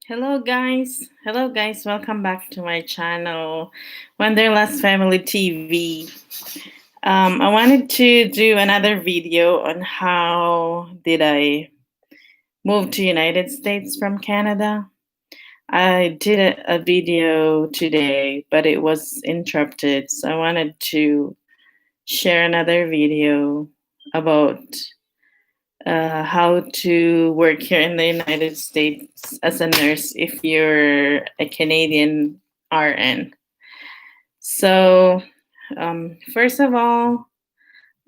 Hello guys, welcome back to my channel, Wanderlust Family TV. I wanted to do another video on how did I move to United States from Canada. I did a video today, but it was interrupted, so I wanted to share another video about how to work here in the United States as a nurse if you're a Canadian RN. So, first of all,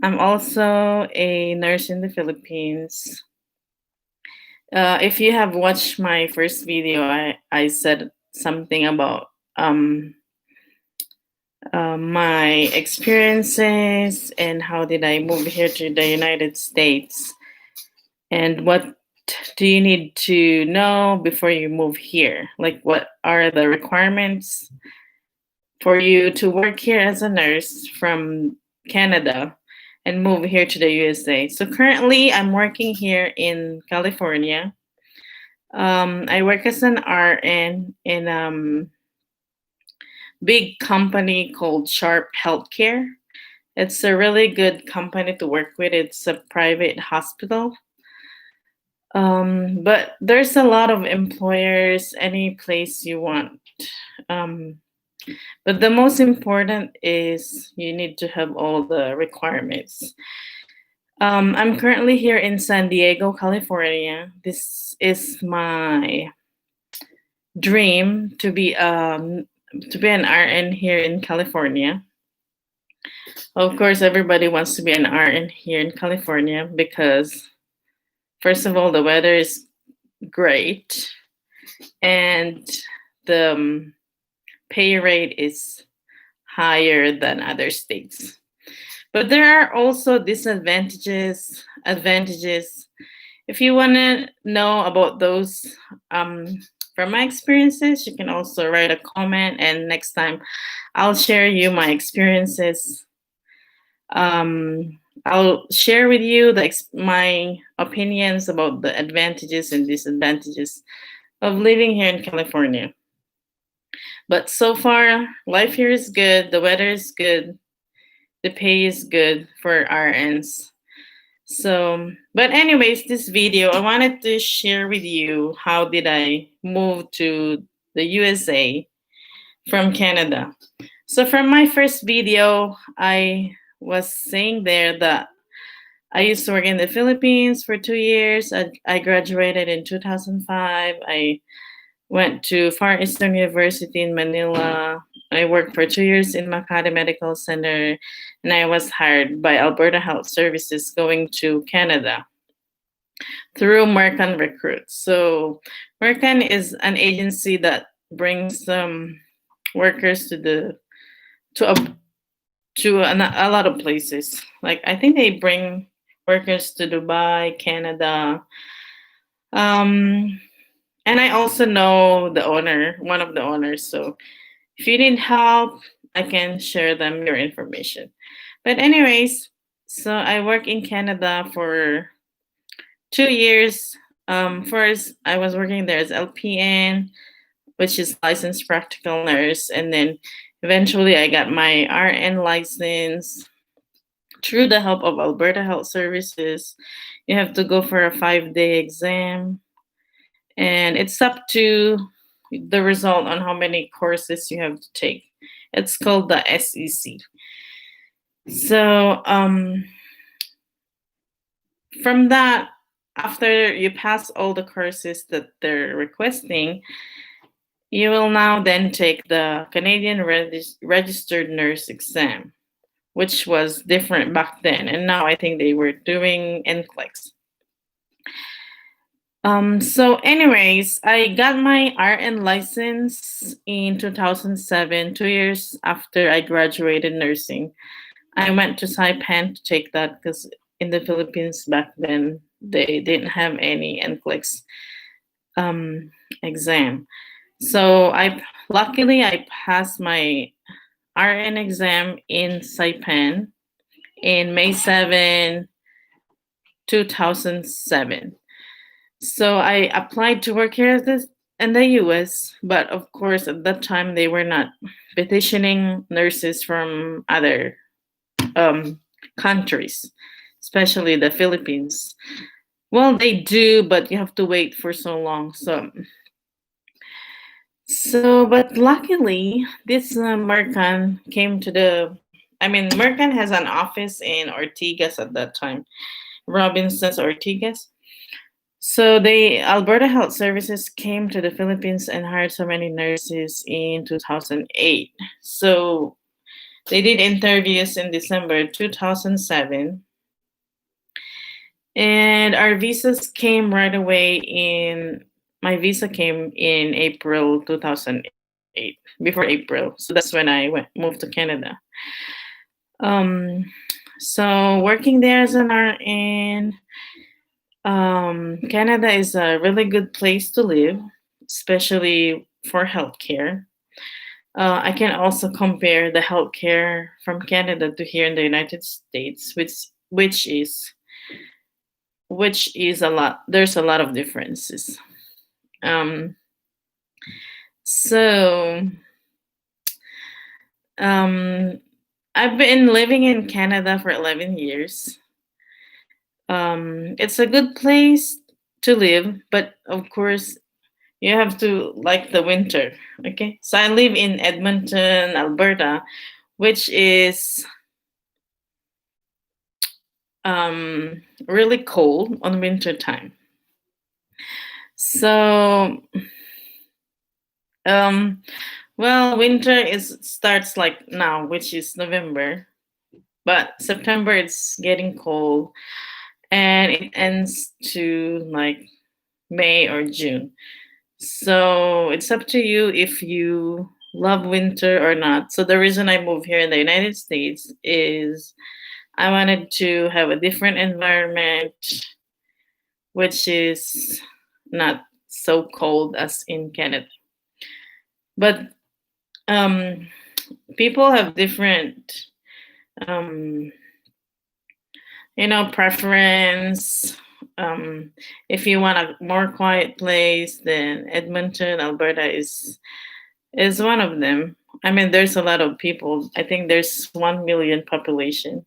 I'm also a nurse in the Philippines. If you have watched my first video, I said something about my experiences and how did I move here to the United States and what do you need to know before you move here? Like, what are the requirements for you to work here as a nurse from Canada and move here to the USA? So, currently, I'm working here in California. I work as an RN in big company called Sharp Healthcare. It's a really good company to work with. It's a private hospital. But there's a lot of employers, any place you want. Um, but the most important is you need to have all the requirements. I'm currently here in San Diego, California. This is my dream to be an RN here in California. Of course, everybody wants to be an RN here in California because, first of all, the weather is great and the pay rate is higher than other states. But there are also disadvantages, advantages. If you want to know about those from my experiences, you can also write a comment, and next time I'll share you my experiences. I'll share with you my opinions about the advantages and disadvantages of living here in California. But so far, life here is good, the weather is good, the pay is good for RNs. So, but anyways, this video, I wanted to share with you how did I move to the USA from Canada. So from my first video, I was saying there that I used to work in the Philippines for 2 years. I graduated in 2005. I went to Far Eastern University in Manila. I worked for 2 years in Makati Medical Center, and I was hired by Alberta Health Services going to Canada through Mercan Recruits. So Mercan is an agency that brings workers to a a lot of places. Like I think they bring workers to Dubai, Canada. And I also know the owner, one of the owners. So if you need help, I can share them your information. But anyways, so I work in Canada for 2 years. First, I was working there as LPN, which is licensed practical nurse, and then eventually I got my RN license through the help of Alberta Health Services. You have to go for a 5-day exam, and it's up to the result on how many courses you have to take. It's called the SEC. So from that, after you pass all the courses that they're requesting, you will now then take the Canadian Registered Nurse exam, which was different back then, and now I think they were doing NCLEX. So anyways, I got my RN license in 2007, 2 years after I graduated nursing. I went to Saipan to take that because in the Philippines back then, they didn't have any NCLEX exam. So luckily I passed my RN exam in Saipan in May 7, 2007. So I applied to work here in the US, but of course at that time they were not petitioning nurses from other um, countries, especially the Philippines. Well, they do, but you have to wait for so long. But luckily, this Mercan came to the. I mean, Mercan has an office in Ortigas at that time, Robinson's Ortigas. So the Alberta Health Services came to the Philippines and hired so many nurses in 2008. So they did interviews in December 2007, and our visas came right away in. My visa came in April 2008, before April. So that's when I moved to Canada. Um, so working there as an RN, Canada is a really good place to live, especially for healthcare. I can also compare the healthcare from Canada to here in the United States, which is which is a lot. There's a lot of differences. Um, so um, I've been living in Canada for 11 years. It's a good place to live, but of course, you have to like the winter. Okay, so I live in Edmonton, Alberta, which is really cold on winter time. So, um, well, winter is starts like now, which is November, but September it's getting cold, and it ends to like May or June. So it's up to you if you love winter or not. So the reason I moved here in the United States is I wanted to have a different environment, which is not so cold as in Canada. But um, people have different, um, preference. Um, if you want a more quiet place, then Edmonton, Alberta is one of them. I mean, there's a lot of people. I think there's 1 million population.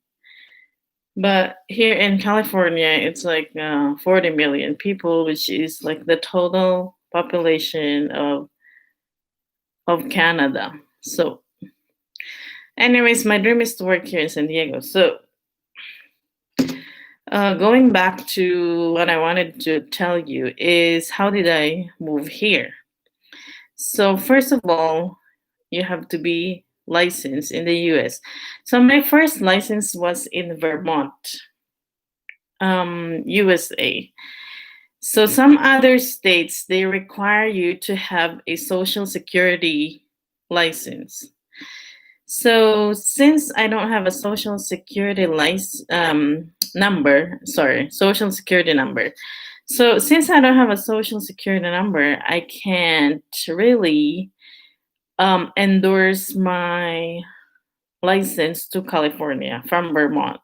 But here in California, it's like 40 million people, which is like the total population of Canada. So, anyways, my dream is to work here in San Diego. So, going back to what I wanted to tell you is how did I move here? So, first of all, you have to be licensed in the US. So, my first license was in Vermont, USA. So some other states they require you to have a social security license. So since I don't have a social security social security number. So since I don't have a social security number, I can't really endorse my license to California from Vermont.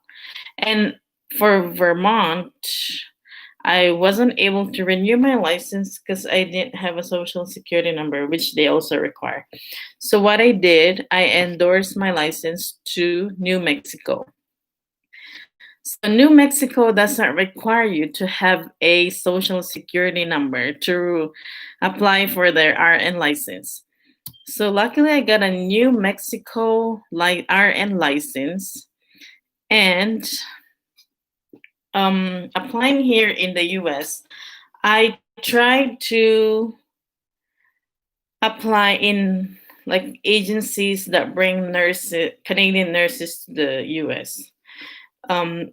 And for Vermont, I wasn't able to renew my license because I didn't have a social security number, which they also require. So what I did, I endorsed my license to New Mexico. So New Mexico doesn't require you to have a social security number to apply for their RN license. So luckily I got a New Mexico RN license, and applying here in the US, I tried to apply in like agencies that bring Canadian nurses to the US,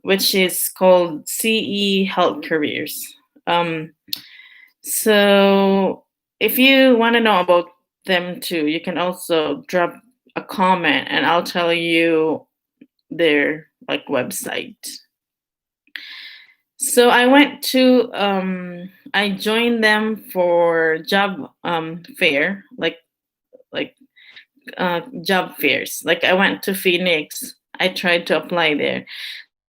which is called CE Health Careers. So if you want to know about them too, you can also drop a comment and I'll tell you their like website. So I went to I joined them for job fair, job fairs. Like I went to Phoenix. I tried to apply there.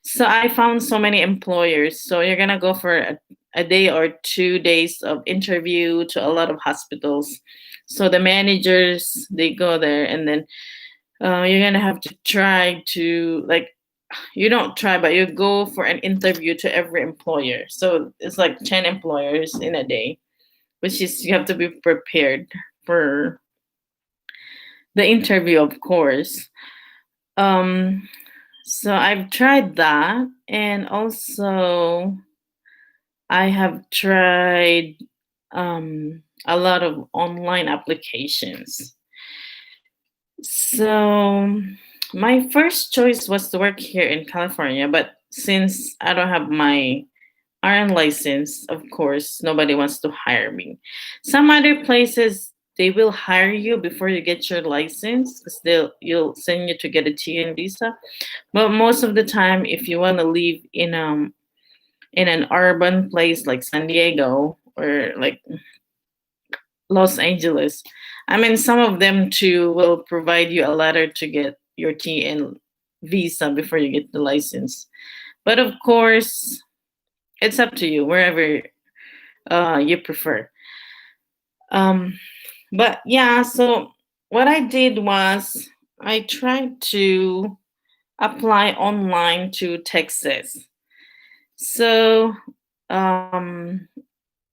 So I found so many employers. So you're gonna go for a day or 2 days of interview to a lot of hospitals. So the managers, they go there, and then you're gonna have to try to, like, you don't try, but you go for an interview to every employer. So it's like 10 employers in a day, which is, you have to be prepared for the interview, of course. Um, so I've tried that, and also I have tried a lot of online applications. So my first choice was to work here in California, but since I don't have my RN license, of course, nobody wants to hire me. Some other places, they will hire you before you get your license, because you'll send you to get a TN visa. But most of the time, if you want to live in an urban place like San Diego or like Los Angeles, I mean, some of them too will provide you a letter to get your TN visa before you get the license. But of course, it's up to you wherever you prefer. Um, but yeah, so what I did was I tried to apply online to Texas. So um,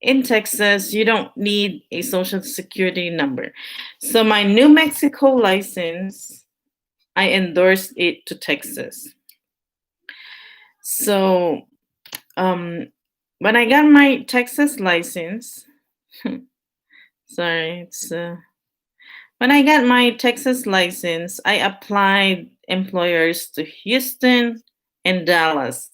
in Texas, you don't need a social security number. So my New Mexico license, I endorsed it to Texas. So um, when I got my Texas license, sorry, it's when I got my Texas license, I applied employers to Houston and Dallas.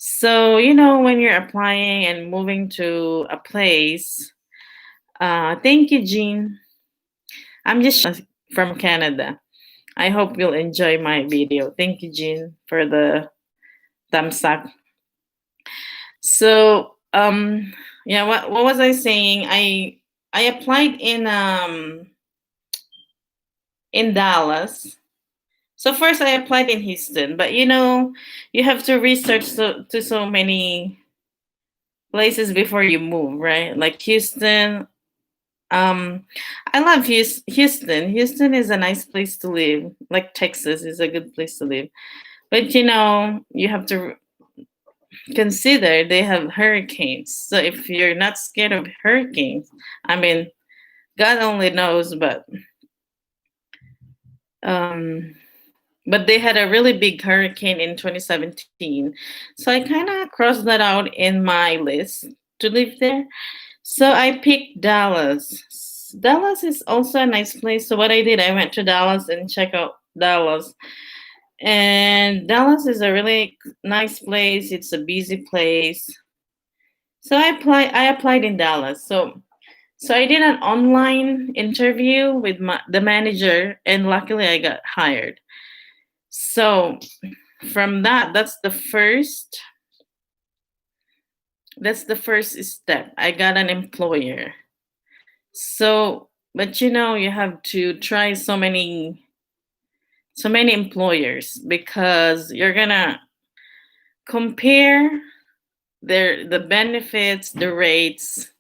So, when you're applying and moving to a place, thank you, Jean. I'm just from Canada. I hope you'll enjoy my video. Thank you, Jean, for the thumbs up. So, yeah, what was I saying? I applied in Dallas. So first I applied in Houston, but you have to research so many places before you move, right? Like Houston. I love Houston. Houston is a nice place to live. Like Texas is a good place to live. But you have to consider they have hurricanes. So if you're not scared of hurricanes, I mean, God only knows, um but they had a really big hurricane in 2017. So I kind of crossed that out in my list to live there. So I picked Dallas. Dallas is also a nice place. So what I did, I went to Dallas and checked out Dallas. And Dallas is a really nice place. It's a busy place. So I applied in Dallas. So I did an online interview with the manager, and luckily I got hired. So from that, that's the first step. I got an employer. So, but you have to try so many employers, because you're gonna compare the benefits, the rates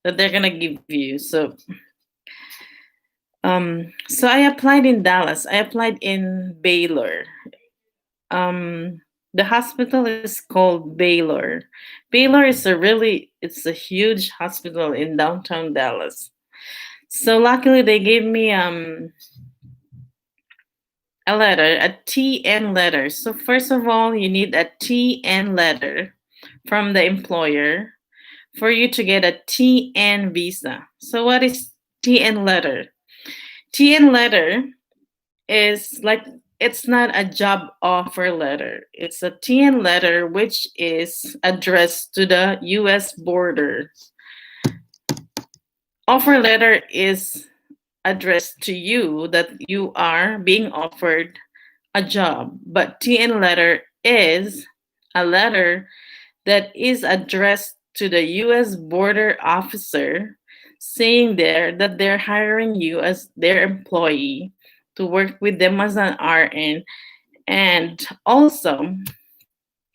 that they're gonna give you. So I applied in Dallas. I applied in Baylor. The hospital is called Baylor. Baylor is it's a huge hospital in downtown Dallas. So luckily they gave me a letter, a TN letter. So first of all, you need a TN letter from the employer for you to get a TN visa. So what is TN letter? TN letter is like, it's not a job offer letter. It's a TN letter which is addressed to the US border. Offer letter is addressed to you that you are being offered a job, but TN letter is a letter that is addressed to the US border officer, saying there that they're hiring you as their employee to work with them as an RN. And also,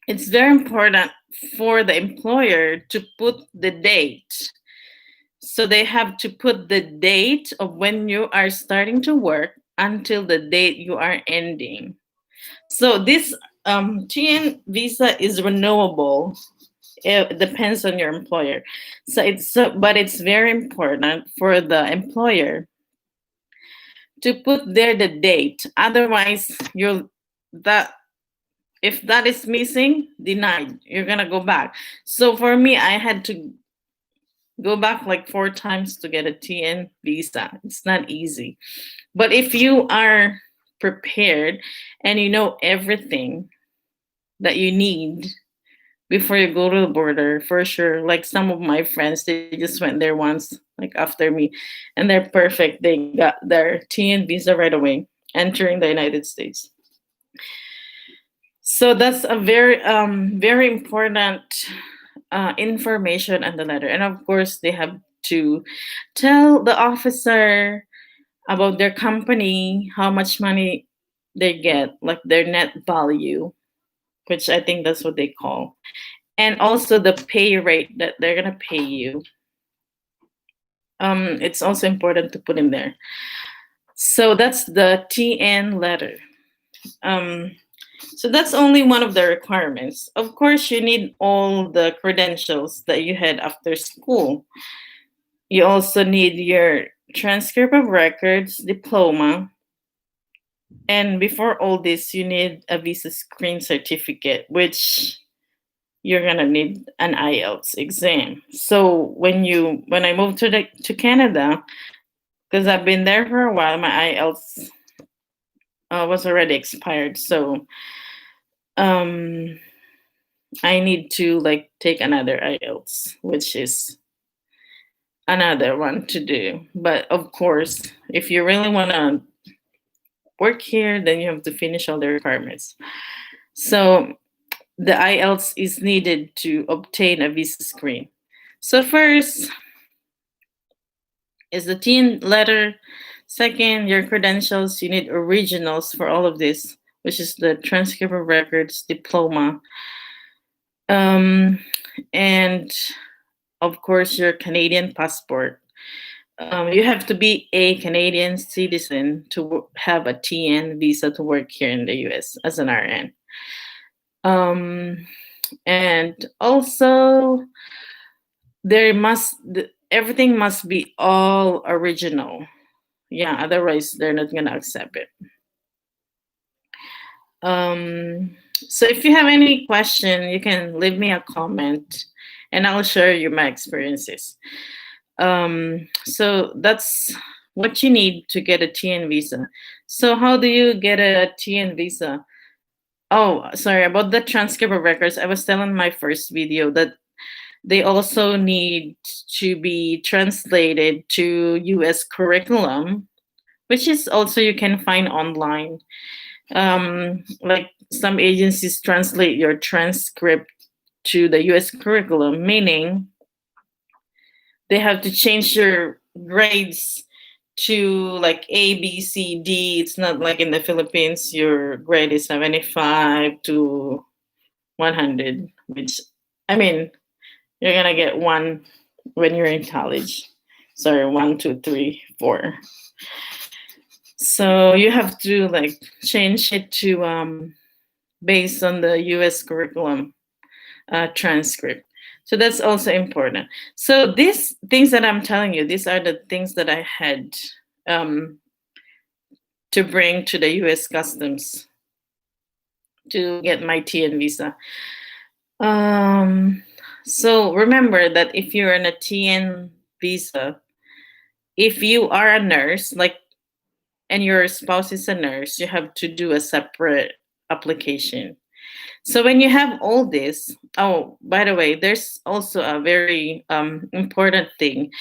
it's very important for the employer to put the date. So they have to put the date of when you are starting to work until the date you are ending. So this TN visa is renewable. It depends on your employer. But it's very important for the employer to put there the date. Otherwise, you'll that if that is missing, denied. You're gonna go back. So for me, I had to go back like 4 times to get a TN visa. It's not easy. But if you are prepared and you know everything that you need before you go to the border, for sure. Like some of my friends, they just went there once, like after me, and they're perfect. They got their TN visa right away, entering the United States. So that's a very important information on the letter, and of course they have to tell the officer about their company, how much money they get, like their net value, which I think that's what they call, and also the pay rate that they're gonna pay you. It's also important to put in there. So that's the TN letter. Um, so that's only one of the requirements. Of course, you need all the credentials that you had after school. You also need your transcript of records, diploma, and before all this, you need a visa screen certificate, which you're gonna need an IELTS exam. So when I moved to Canada, because I've been there for a while, my IELTS was already expired. So um, I need to like take another IELTS, which is another one to do. But of course, if you really wanna work here, then you have to finish all the requirements. So the IELTS is needed to obtain a visa screen. So first is the TN letter. Second, your credentials. You need originals for all of this, which is the transcript of records, diploma, and of course your Canadian passport. You have to be a Canadian citizen to have a TN visa to work here in the US as an RN. And also everything must be all original. Yeah, otherwise they're not gonna accept it. So if you have any question, you can leave me a comment and I'll share you my experiences. So that's what you need to get a TN visa. So how do you get a TN visa? Oh, sorry, about the transcript of records. I was telling my first video that they also need to be translated to US curriculum, which is also you can find online. Like some agencies translate your transcript to the US curriculum, meaning they have to change your grades to like A, B, C, D. It's not like in the Philippines, your grade is 75 to 100, which I mean, you're gonna get one when you're in college. Sorry, 1, 2, 3, 4. So you have to like change it to based on the US curriculum transcript. So that's also important. So these things that I'm telling you, these are the things that I had um, to bring to the US Customs to get my TN visa. So remember that if you're on a TN visa, if you are a nurse, like, and your spouse is a nurse, you have to do a separate application. So when you have all this, oh, by the way, there's also a very important thing.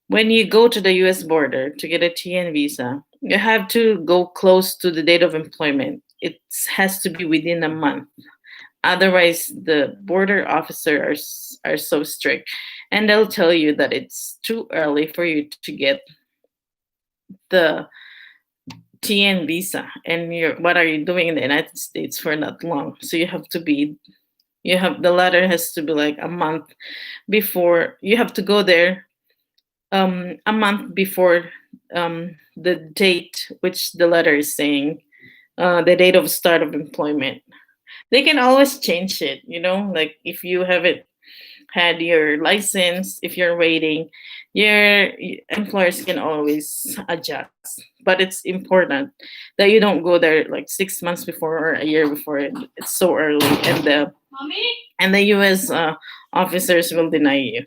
When you go to the US border to get a TN visa, you have to go close to the date of employment. It has to be within a month. Otherwise, the border officers are so strict, and they'll tell you that it's too early for you to get the TN visa, and what are you doing in the United States for not long? So you have to be You have the letter has to be like a month before you have to go there, a month before the date which the letter is saying, the date of start of employment. They can always change it, like if you haven't had your license, if you're waiting, your employers can always adjust. But it's important that you don't go there like 6 months before or a year before it's so early, and the US officers will deny you.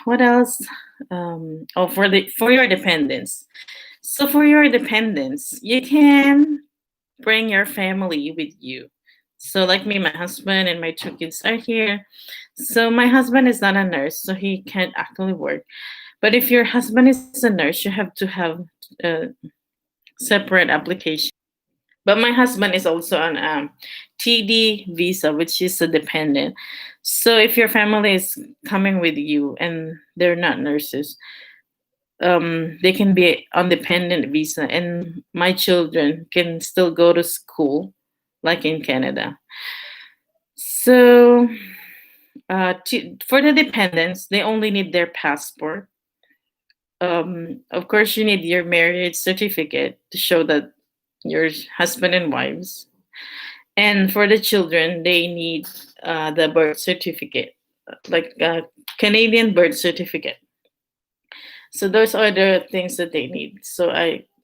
What else? Oh, for your dependents. So for your dependents, you can bring your family with you. So like me, my husband and my two kids are here. So my husband is not a nurse, so he can't actually work. But if your husband is a nurse, you have to have a separate application. But my husband is also on TD visa, which is a dependent. So if your family is coming with you and they're not nurses, they can be on dependent visa, and my children can still go to school, like in Canada. So for the dependents, they only need their passport. Of course, you need your marriage certificate to show that you're husband and wives. And for the children, they need the birth certificate, like Canadian birth certificate. So those are the things that they need. So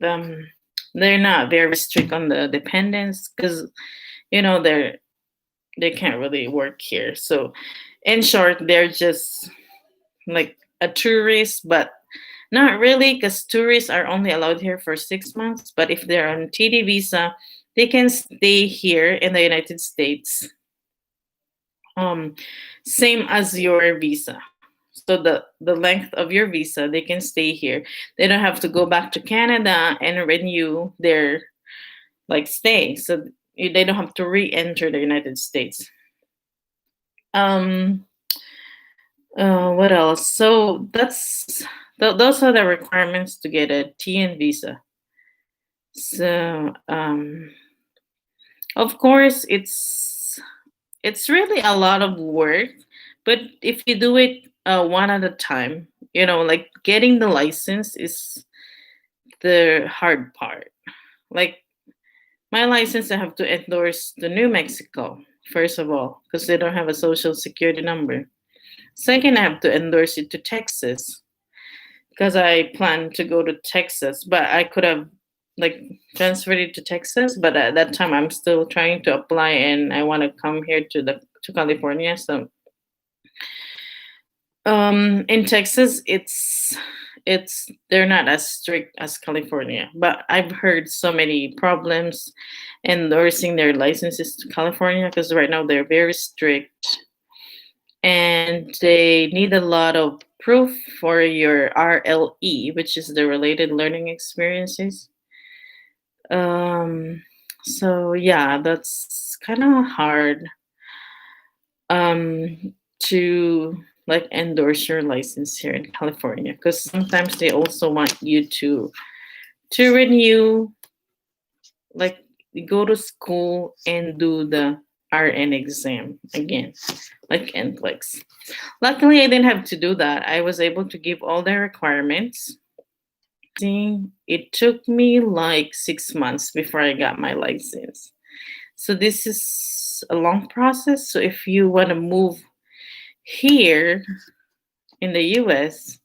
they're not very strict on the dependents because they can't really work here. So in short, they're just like a tourist, but not really, because tourists are only allowed here for 6 months. But if they're on TD visa, they can stay here in the United States, um, same as your visa. So the length of your visa, they can stay here. They don't have to go back to Canada and renew their like stay. So they don't have to re-enter the United States. Um, what else? So those are the requirements to get a TN visa. So of course it's really a lot of work, but if you do it one at a time, like getting the license is the hard part. Like my license, I have to endorse the New Mexico first of all because they don't have a social security number. Second, I have to endorse it to Texas because I plan to go to Texas, but I could have like transferred it to Texas, but at that time I'm still trying to apply and I want to come here to California. So in Texas it's they're not as strict as California, but I've heard so many problems endorsing their licenses to California because right now they're very strict and they need a lot of proof for your RLE, which is the related learning experiences. So yeah, that's kind of hard to like endorse your license here in California because sometimes they also want you to renew, like go to school and do the RN exam again, like NCLEX. Luckily, I didn't have to do that. I was able to give all the requirements. It took me like 6 months before I got my license. So this is a long process. So if you want to move here in the US,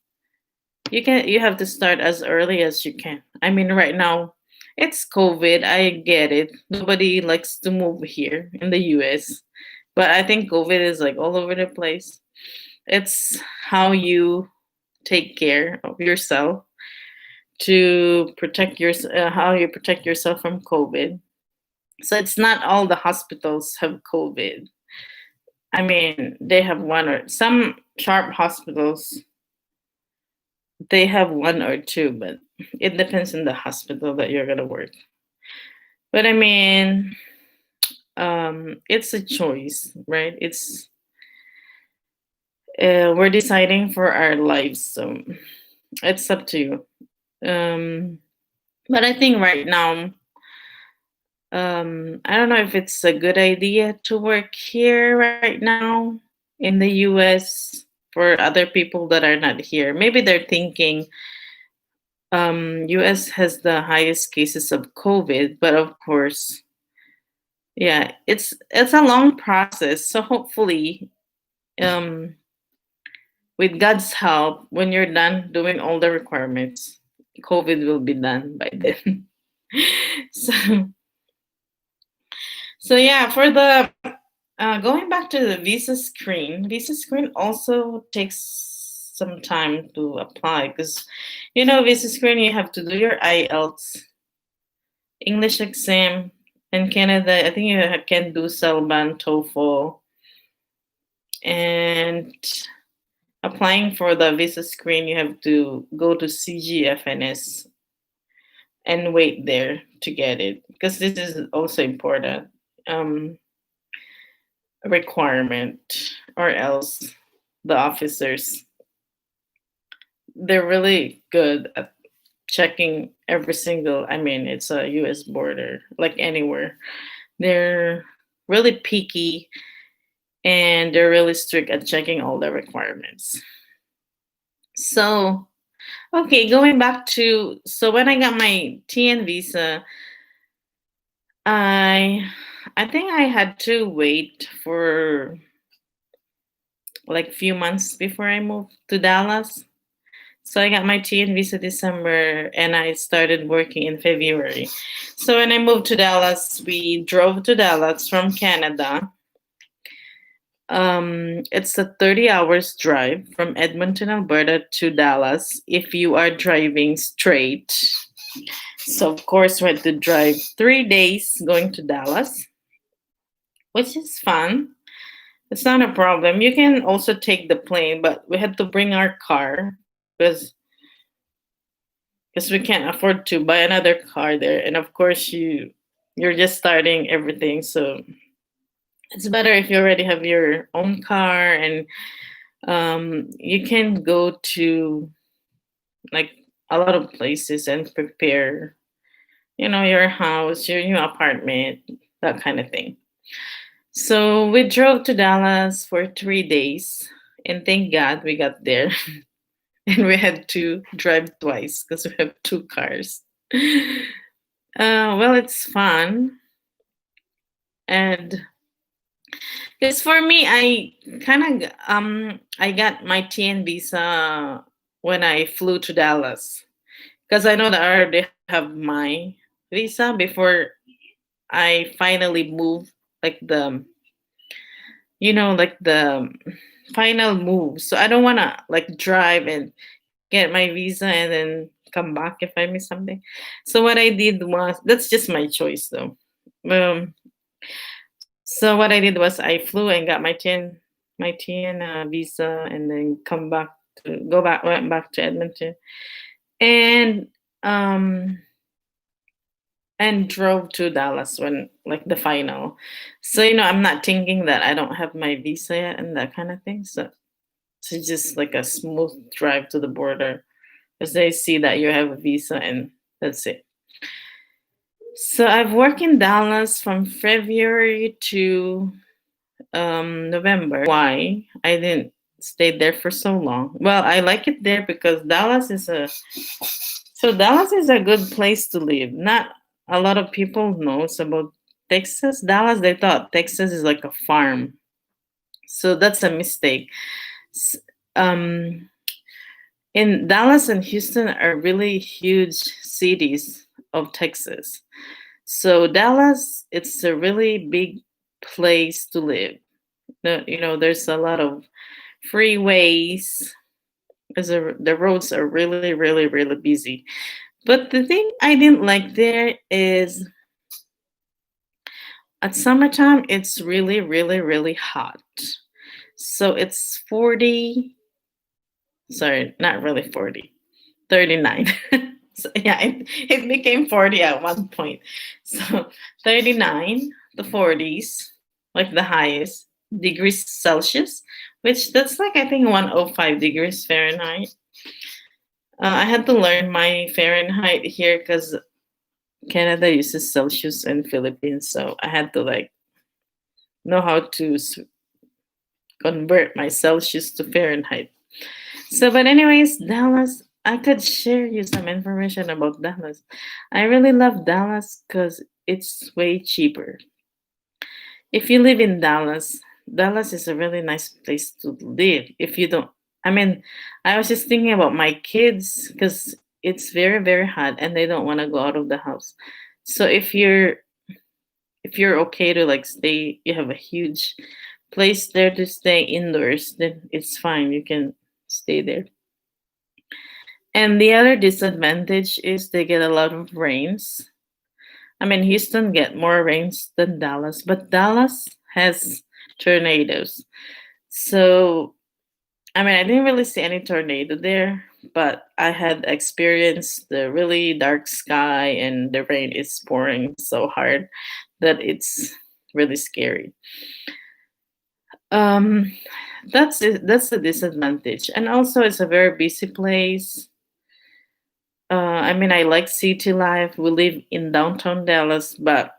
you have to start as early as you can. I mean, right now it's COVID. I get it. Nobody likes to move here in the US. But I think COVID is like all over the place. It's how you take care of yourself to protect how you protect yourself from COVID. So it's not all the hospitals have COVID. I mean, they have one or some sharp hospitals. They have one or two, but it depends on the hospital that you're gonna work. But I mean, it's a choice, right? We're deciding for our lives, so it's up to you. But I think right now I don't know if it's a good idea to work here right now in the US for other people that are not here. Maybe they're thinking US has the highest cases of COVID, but of course, yeah, it's a long process. So hopefully, um, with God's help, when you're done doing all the requirements, COVID will be done by then. so so yeah, for the going back to the visa screen also takes some time to apply because visa screen you have to do your IELTS, English exam. In Canada, I think you can do Selban, TOEFL, and applying for the visa screen, you have to go to CGFNS and wait there to get it because this is also important um, requirement, or else the officers, they're really good at checking every single. I mean, it's a U.S. border, like anywhere. They're really picky and they're really strict at checking all the requirements. So, okay, going back to so when I got my TN visa, I I think I had to wait for like few months before I moved to Dallas. So I got my TN visa December and I started working in February. So when I moved to Dallas, we drove to Dallas from Canada. It's a 30 hours drive from Edmonton, Alberta to Dallas if you are driving straight. So of course we had to drive 3 days going to Dallas, which is fun. It's not a problem. You can also take the plane, but we had to bring our car because we can't afford to buy another car there. And of course you're just starting everything, so it's better if you already have your own car and you can go to like a lot of places and prepare, your house, your new apartment, that kind of thing. So we drove to Dallas for 3 days, and thank God we got there. And we had to drive twice because we have two cars. Well, it's fun, and because for me, I kind of I got my TN visa when I flew to Dallas because I know that I already have my visa before I finally moved, like the final move. So I don't want to like drive and get my visa and then come back if I miss something. So what I did was, that's just my choice though. So what I did was I flew and got my TN visa and then went back to Edmonton and um and drove to Dallas when like the final. So I'm not thinking that I don't have my visa yet and that kind of thing. So it's just like a smooth drive to the border because they see that you have a visa and that's it. So I've worked in Dallas from February to November. Why I didn't stay there for so long? Well, I like it there because Dallas is a good place to live. Not a lot of people knows about Texas. Dallas, they thought Texas is like a farm, so that's a mistake. S- Um, in Dallas and Houston are really huge cities of Texas. So Dallas, it's a really big place to live. There's a lot of freeways. The roads are really, really, really busy. But the thing I didn't like there is at summertime, it's really, really, really hot. So it's 40, sorry, not really 40, 39. So yeah, it became 40 at one point. So 39 to 40s, like the highest degrees Celsius, which that's like I think 105 degrees Fahrenheit. I had to learn my Fahrenheit here because Canada uses Celsius and Philippines, so I had to like know how to convert my Celsius to Fahrenheit. So, but anyways, Dallas, I could share you some information about Dallas. I really love Dallas because it's way cheaper. If you live in Dallas, Dallas is a really nice place to live. If you don't, I mean, I was just thinking about my kids because it's very, very hot and they don't want to go out of the house. So if you're okay to like stay, you have a huge place there to stay indoors, then it's fine. You can stay there. And the other disadvantage is they get a lot of rains. I mean, Houston get more rains than Dallas, but Dallas has tornadoes. So, I mean, I didn't really see any tornado there, but I had experienced the really dark sky and the rain is pouring so hard that it's really scary. Um, that's it. That's the disadvantage, and also it's a very busy place. I mean, I like city life. We live in downtown Dallas, but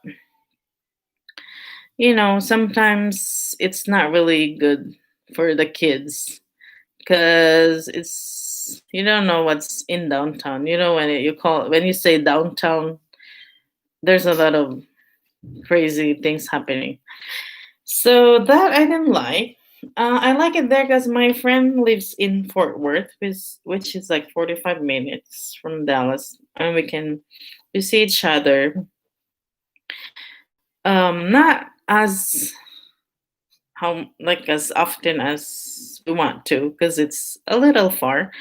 sometimes it's not really good for the kids because it's you don't know what's in downtown. When you say downtown, there's a lot of crazy things happening. So that I didn't like. I like it there because my friend lives in Fort Worth, which is like 45 minutes from Dallas, and we see each other. Not as how like as often as we want to, because it's a little far.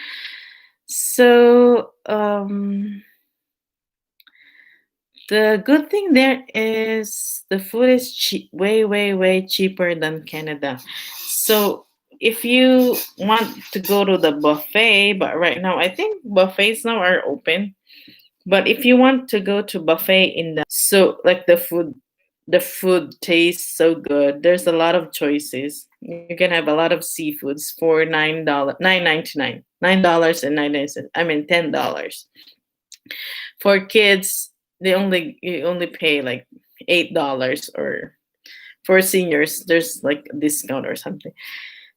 So the good thing there is the food is cheap, way, way, way cheaper than Canada. So if you want to go to the buffet, but right now I think buffets now are open. But if you want to go to buffet in the so like the food tastes so good. There's a lot of choices. You can have a lot of seafoods for $9.99, $9.99. I mean $10. For kids, you only pay like $8, or for seniors, there's like a discount or something.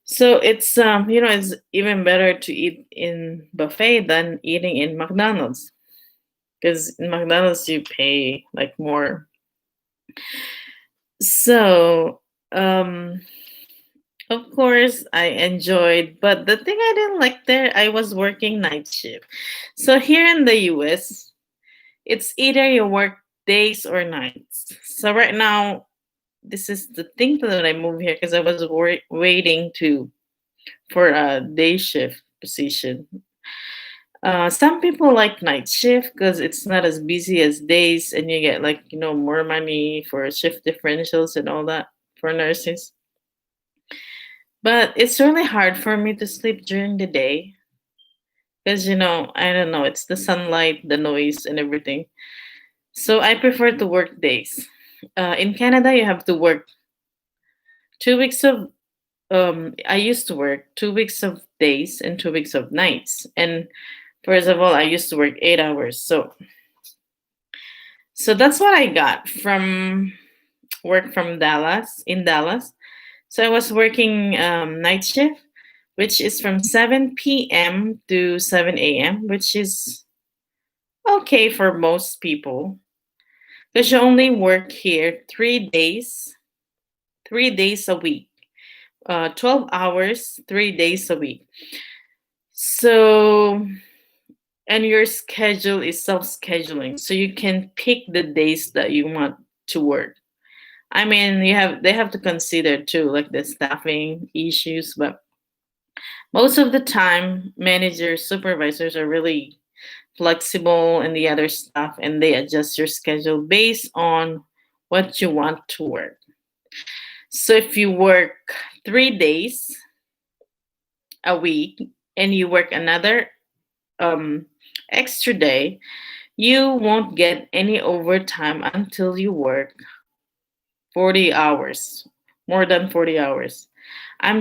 So it's even better to eat in buffet than eating in McDonald's, because in McDonald's you pay like more. So of course I enjoyed, but the thing I didn't like there, I was working night shift. So here in the US, it's either you work days or nights. So right now, this is the thing that I moved here because I was waiting to for a day shift position. Some people like night shift because it's not as busy as days, and you get like more money for shift differentials and all that for nurses. But it's really hard for me to sleep during the day because I don't know, it's the sunlight, the noise, and everything. So I prefer to work days. In Canada, you have to work 2 weeks of. I used to work 2 weeks of days and 2 weeks of nights. And first of all, I used to work 8 hours. So that's what I got from work from Dallas in Dallas. So I was working night shift, which is from 7 p.m. to 7 a.m., which is okay for most people. Because you only work here 3 days, 3 days a week, 12 hours, 3 days a week. So, and your schedule is self scheduling. So you can pick the days that you want to work. I mean, they have to consider too, like the staffing issues, but most of the time, managers, supervisors are really flexible and the other stuff, and they adjust your schedule based on what you want to work. So if you work 3 days a week and you work another um, extra day, you won't get any overtime until you work 40 hours, more than 40 hours.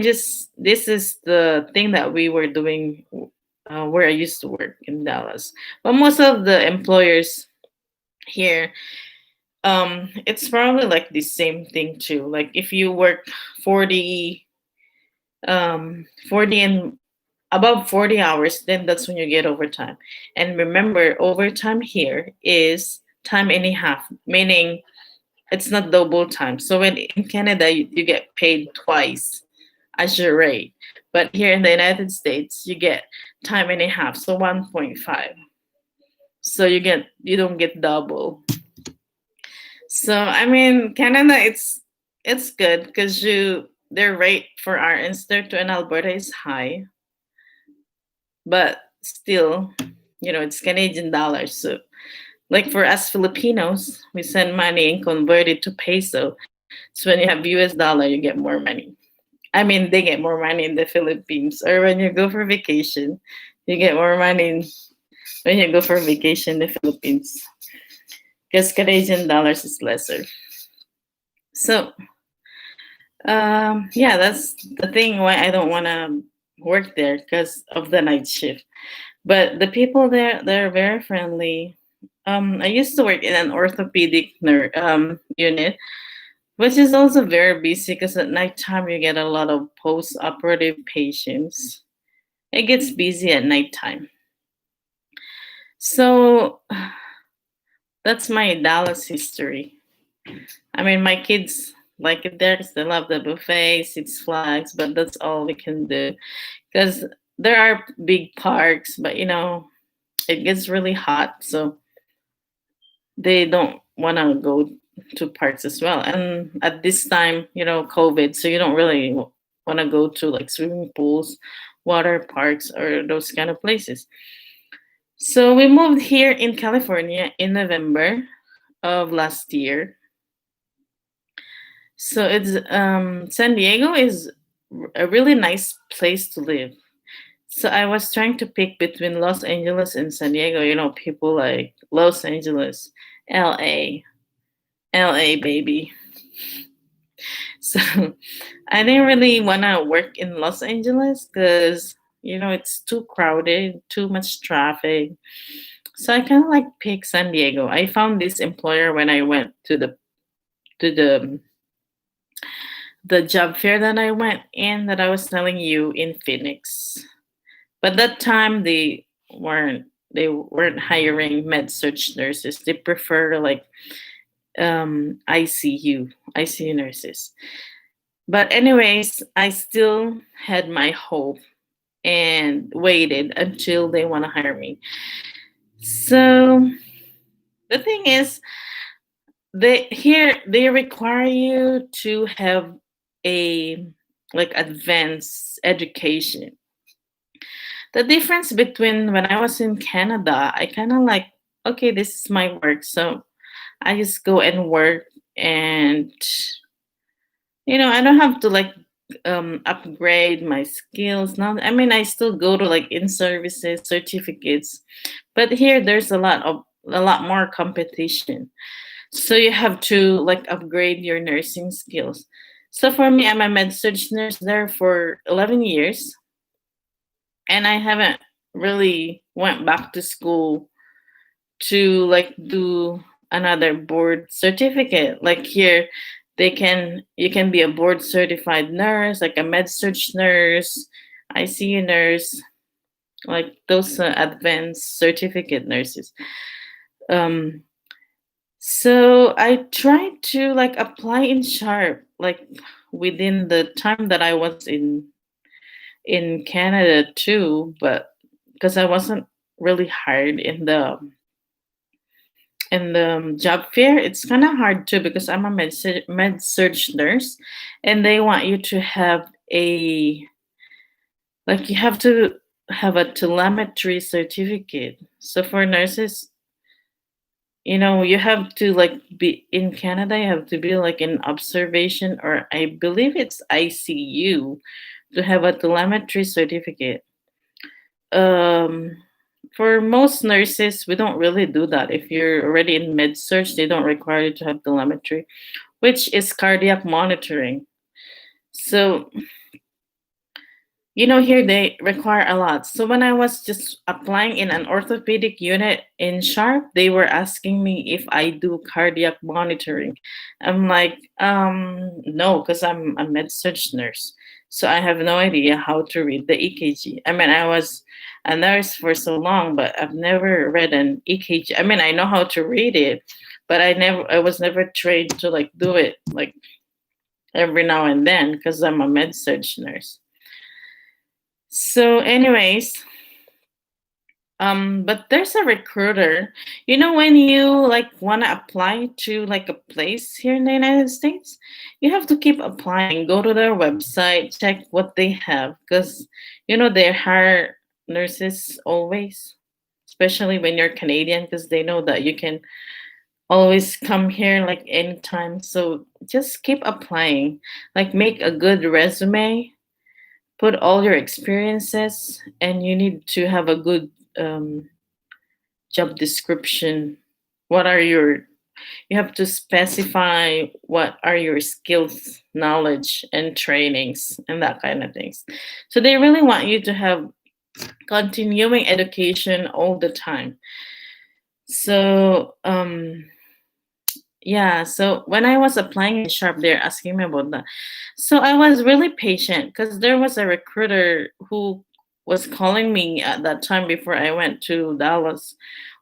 This is the thing that we were doing where I used to work in Dallas. But most of the employers Here, it's probably like the same thing too. Like if you work 40 40 and above 40 hours, then that's when you get overtime. And remember, overtime here is time and a half, meaning it's not double time. So when in Canada you get paid twice as your rate, but here in the United States you get time and a half, so 1.5. So you don't get double. So I mean, Canada, it's good because you their rate for our institute in Alberta is high, but still, it's Canadian dollars. So like for us Filipinos, we send money and convert it to peso. So when you have US dollar, you get more money. I mean, they get more money in the Philippines. Or when you go for vacation, you get more money when you go for vacation in the Philippines because Canadian dollars is lesser. So yeah, that's the thing why I don't want to work there because of the night shift. But the people there, they're very friendly. I used to work in an orthopedic unit, which is also very busy because at nighttime you get a lot of post-operative patients. It gets busy at nighttime. So that's my Dallas history. I mean, my kids like it there 'cause they love the buffet, Six Flags, but that's all we can do because there are big parks, but it gets really hot, so they don't want to go to parks as well. And at this time, COVID, so you don't really want to go to like swimming pools, water parks, or those kind of places. So we moved here in California in November of last year. So it's San Diego is a really nice place to live. So I was trying to pick between Los Angeles and San Diego. People like Los Angeles, LA, LA baby. So I didn't really want to work in Los Angeles because it's too crowded, too much traffic. So I kind of like pick San Diego. I found this employer when I went to the job fair that I went in that I was telling you in Phoenix. But that time they weren't hiring med surg nurses. They prefer like ICU nurses. But anyways, I still had my hope and waited until they want to hire me. So the thing is, they require you to have a like advanced education. The difference between when I was in Canada, I kind of like, okay, this is my work, so I just go and work, and I don't have to like upgrade my skills. Now, I mean, I still go to like in services certificates, but here there's a lot more competition. So you have to like upgrade your nursing skills. So for me, I'm a med surg nurse there for 11 years, and I haven't really went back to school to like do another board certificate. Like here, you can be a board certified nurse, like a med surg nurse, ICU nurse, like those advanced certificate nurses. Um, so I tried to like apply in sharp, like within the time that I was in Canada too, but because I wasn't really hired in the job fair, it's kind of hard too because I'm a med surg nurse, and they want you to have a like you have to have a telemetry certificate. So for nurses, you have to like be in Canada. You have to be like in observation, or I believe it's ICU, to have a telemetry certificate. Um, for most nurses, we don't really do that. If you're already in med surg, they don't require you to have telemetry, which is cardiac monitoring. So Here they require a lot. So when I was just applying in an orthopedic unit in Sharp, they were asking me if I do cardiac monitoring. I'm like, no, because I'm a med surg nurse. So I have no idea how to read the EKG. I mean, I was a nurse for so long, but I've never read an EKG. I mean, I know how to read it, but I was never trained to like do it like every now and then because I'm a med surg nurse. So, anyways, but there's a recruiter. When you like want to apply to like a place here in the United States, you have to keep applying. Go to their website, check what they have, because they hire nurses always, especially when you're Canadian, because they know that you can always come here like anytime. So just keep applying. Like make a good resume, put all your experiences, and you need to have a good job description. What are your You have to specify what are your skills, knowledge, and trainings, and that kind of things. So they really want you to have continuing education all the time. So yeah, so when I was applying in Sharp, they're asking me about that. So I was really patient because there was a recruiter who was calling me at that time before I went to Dallas,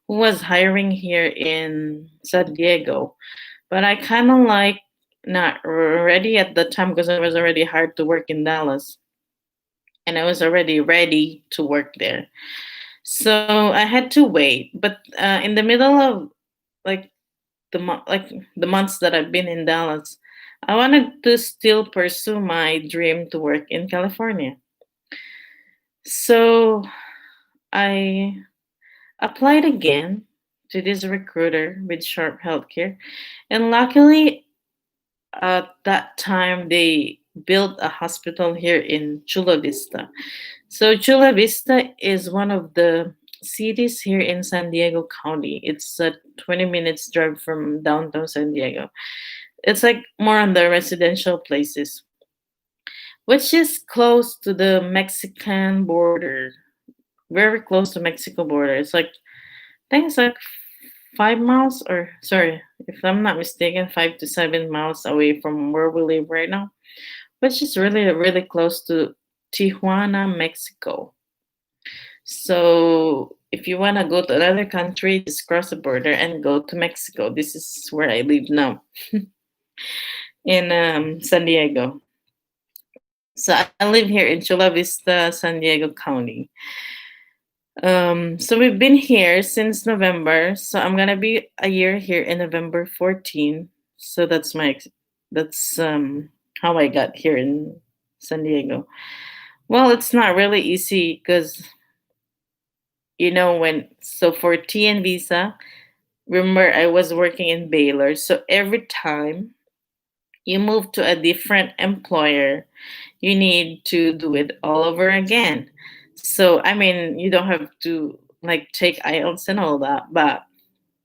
who was hiring here in San Diego. But I kind of like not ready at the time because I was already hired to work in Dallas and I was already ready to work there. So I had to wait. But in the middle of like the months that I've been in Dallas, I wanted to still pursue my dream to work in California. So I applied again to this recruiter with Sharp Healthcare, and luckily at that time they built a hospital here in Chula Vista. So Chula Vista is one of the cities here in San Diego County. It's a 20 minutes drive from downtown San Diego. It's like more on the residential places, which is close to the Mexican border. Very close to Mexico border. I think it's like 5 miles, or sorry, if I'm not mistaken, 5 to 7 miles away from where we live right now, which is really, really close to Tijuana, Mexico. So if you want to go to another country, just cross the border and go to Mexico. This is where I live now in San Diego. So I live here in Chula Vista, San Diego County. So we've been here since November. So I'm gonna be a year here in November 14. So that's how I got here in San Diego. Well, it's not really easy because for TN visa, remember I was working in Baylor. So every time you move to a different employer, you need to do it all over again. So I mean, you don't have to like take IELTS and all that, but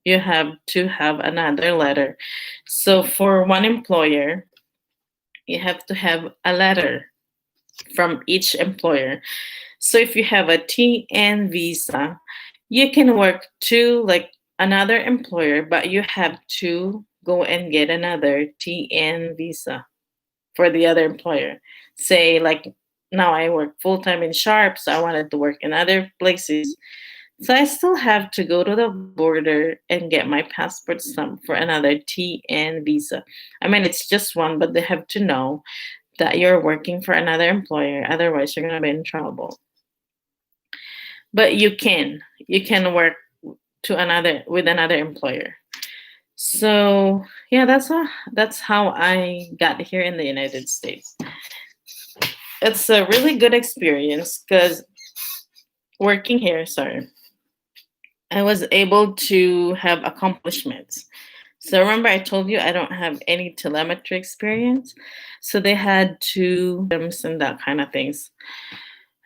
you have to have another letter. So for one employer, you have to have a letter from each employer. So if you have a TN visa, you can work to like another employer, but you have to go and get another TN visa for the other employer. Say like now I work full time in Sharp, so I wanted to work in other places. So I still have to go to the border and get my passport stamp for another TN visa. I mean, it's just one, but they have to know that you're working for another employer. Otherwise, you're gonna be in trouble. But you can work to another with another employer. So yeah, that's how I got here in the United States. It's a really good experience because working here, sorry, I was able to have accomplishments. So remember, I told you I don't have any telemetry experience. So they had to and that kind of things.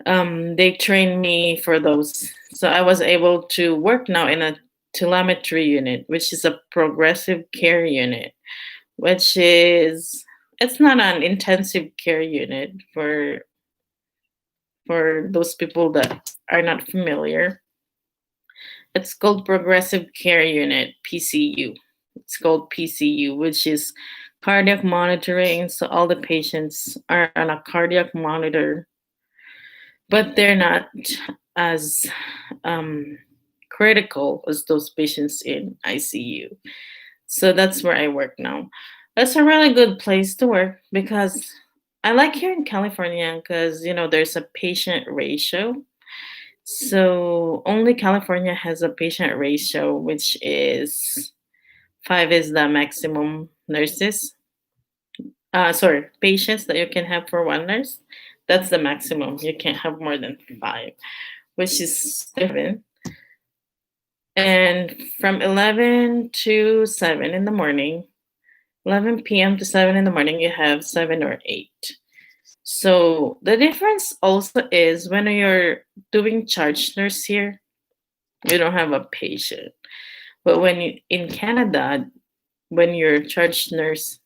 They trained me for those. So I was able to work now in a telemetry unit, which is a progressive care unit, which is it's not an intensive care unit for For those people that are not familiar, it's called Progressive Care Unit, PCU. It's called PCU, which is cardiac monitoring. So all the patients are on a cardiac monitor, but they're not as um, critical as those patients in ICU. So that's where I work now. That's a really good place to work because I like here in California because there's a patient ratio. So only California has a patient ratio, which is five is the maximum nurses. Sorry, patients that you can have for one nurse. That's the maximum. You can't have more than five, which is seven. And from 11 to 7 in the morning, 11 p.m. to 7 in the morning, you have seven or eight. So the difference also is when you're doing charge nurse here, you don't have a patient. But in Canada, when you're charge nurse,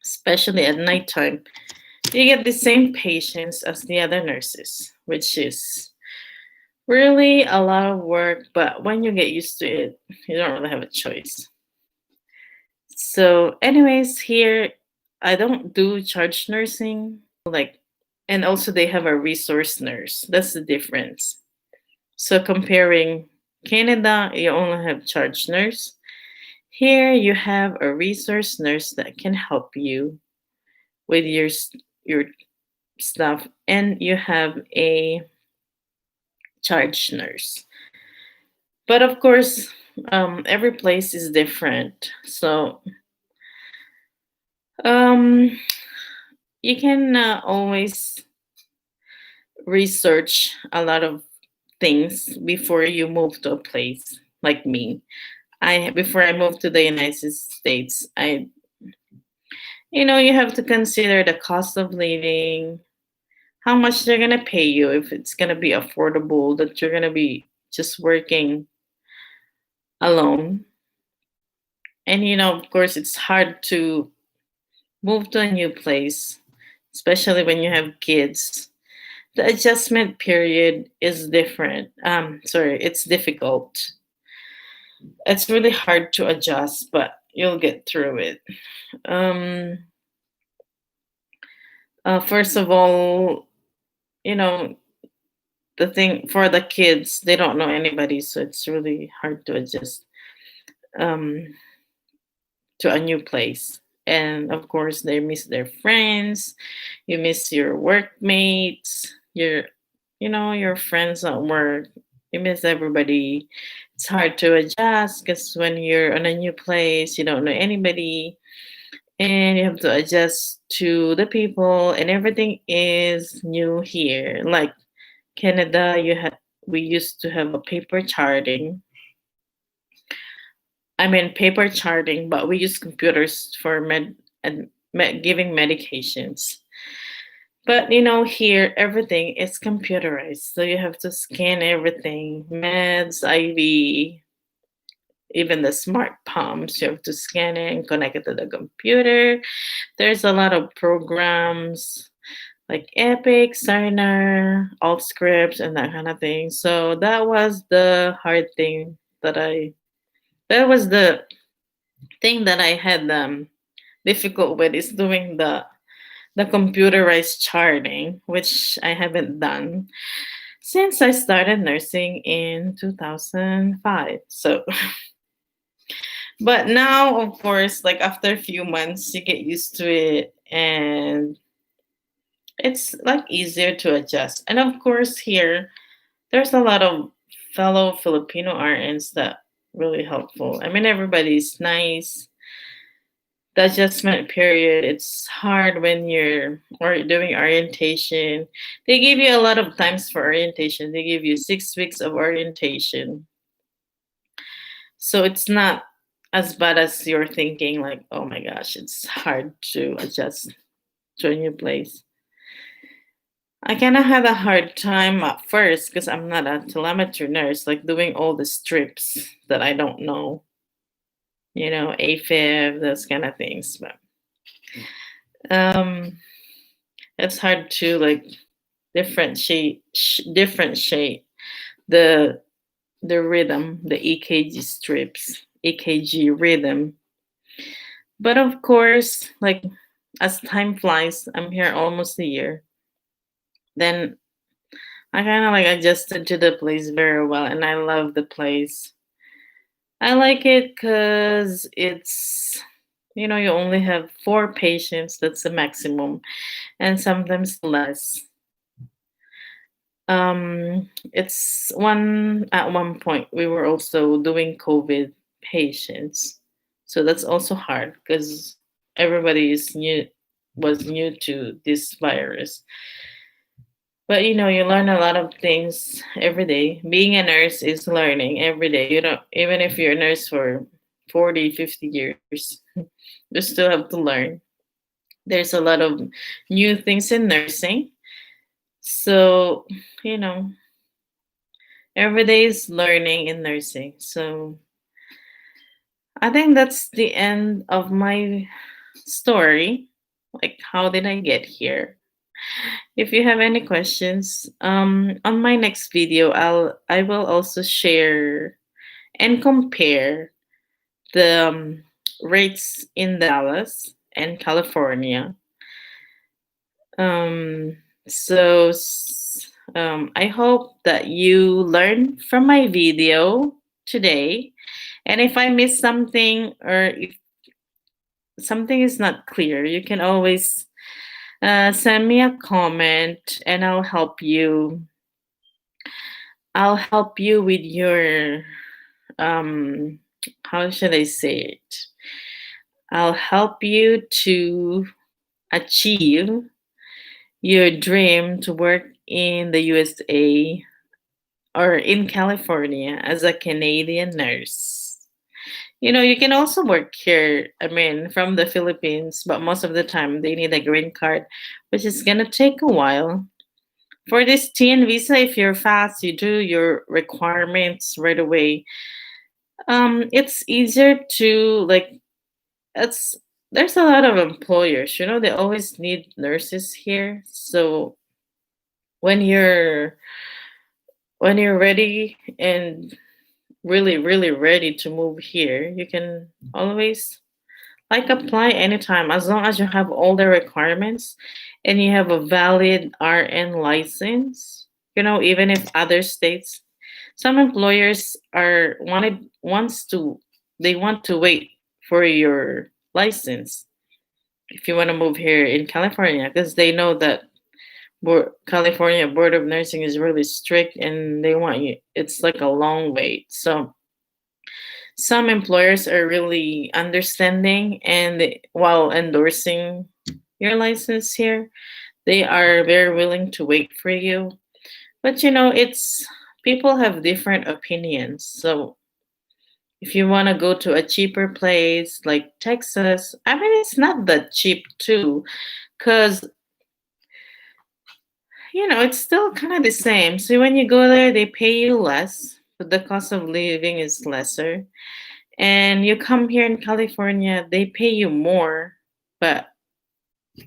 especially at nighttime, you get the same patients as the other nurses, which is really a lot of work. But when you get used to it, you don't really have a choice. So, anyways, here I don't do charge nursing. Like, and also they have a resource nurse. That's the difference. So comparing Canada, you only have charge nurse. Here you have a resource nurse that can help you with your stuff, and you have a charge nurse. But of course, every place is different. So um, you can always research a lot of things before you move to a place like me. I before I moved to the United States, you have to consider the cost of living, how much they're gonna pay you, if it's gonna be affordable, that you're gonna be just working alone. And of course, it's hard to move to a new place, especially when you have kids. The adjustment period is different. Sorry, it's difficult. It's really hard to adjust, but you'll get through it. Um, First of all, you know, the thing for the kids, they don't know anybody, so it's really hard to adjust um, to a new place. And of course, they miss their friends. You miss your workmates, your friends at work. You miss everybody. It's hard to adjust because when you're on a new place, you don't know anybody, and you have to adjust to the people, and everything is new here. Like Canada, we used to have a paper charting. I mean paper charting, but we use computers for giving medications. But here everything is computerized, so you have to scan everything, meds, IV, even the smart pumps. You have to scan it and connect it to the computer. There's a lot of programs like Epic, Cerner, AltScript, and that kind of thing. So that was the hard thing that was the thing that I had difficult with, is doing the computerized charting, which I haven't done since I started nursing in 2005. So, but now, of course, like after a few months, you get used to it, and it's like easier to adjust. And of course, here there's a lot of fellow Filipino RNs that really helpful. I mean, everybody's nice. The adjustment period, it's hard when you're doing orientation. They give you a lot of times for orientation. They give you 6 weeks of orientation. So it's not as bad as you're thinking, like, oh my gosh, it's hard to adjust to a new place. I kind of had a hard time at first because I'm not a telemetry nurse, like doing all the strips that I don't know, AFib, those kind of things. But um, it's hard to like different shape. The the rhythm, the EKG strips, EKG rhythm. But of course, like as time flies, I'm here almost a year. Then I kind of like adjusted to the place very well, and I love the place. I like it because you only have four patients, that's the maximum, and sometimes less. It's one at one point we were also doing COVID patients, so that's also hard because everybody is new was new to this virus. But you learn a lot of things every day. Being a nurse is learning every day. You know, even if you're a nurse for 40, 50 years, you still have to learn. There's a lot of new things in nursing. So, you know, every day is learning in nursing. So, I think that's the end of my story. Like, how did I get here? If you have any questions, on my next video, I will also share and compare the rates in Dallas and California. Um, I hope that you learn from my video today. And if I miss something or if something is not clear, you can always send me a comment and I'll help you with your um how should I say it? I'll help you to achieve your dream to work in the USA or in California as a Canadian nurse. You can also work here, I mean, from the Philippines, but most of the time they need a green card, which is going to take a while. For this TN visa, if you're fast, you do your requirements right away. It's easier to like it's there's a lot of employers, they always need nurses here. So when you're when you're ready and really, really ready to move here, you can always like apply anytime as long as you have all the requirements and you have a valid RN license. Even if other states, some employers are wanted wants to they want to wait for your license if you want to move here in California because they know that California Board of Nursing is really strict and they want you. It's like a long wait. So some employers are really understanding and while endorsing your license here, they are very willing to wait for you. But it's people have different opinions. So if you want to go to a cheaper place like Texas, I mean, it's not that cheap too, because it's still kind of the same. So when you go there, they pay you less, but the cost of living is lesser. And you come here in California, they pay you more, but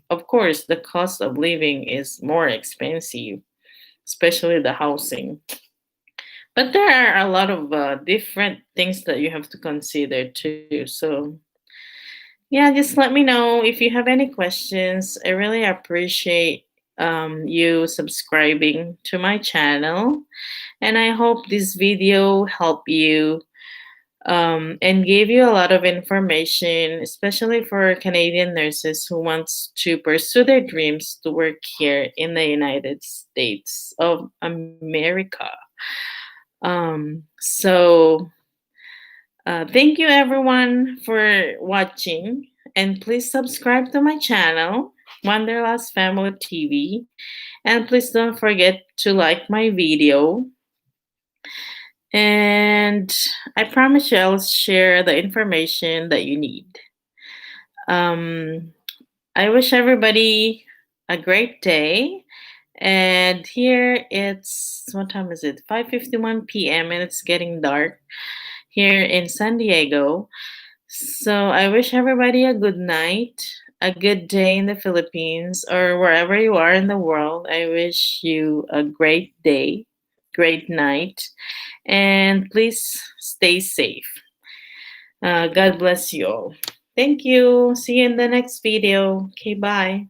of course, the cost of living is more expensive, especially the housing. But there are a lot of different things that you have to consider too. So, yeah, just let me know if you have any questions. I really appreciate you subscribing to my channel. And I hope this video helped you and gave you a lot of information, especially for Canadian nurses who wants to pursue their dreams to work here in the United States of America. Thank you everyone for watching, and please subscribe to my channel, Wanderlust Family TV, and please don't forget to like my video. And I promise you I'll share the information that you need. Um, I wish everybody a great day. And here it's what time is it? 5:51 p.m. and it's getting dark here in San Diego. So I wish everybody a good night. a good day in the Philippines or wherever you are in the world. I wish you a great day, great night, and please stay safe. God bless you all. Thank you. See you in the next video. Okay, bye.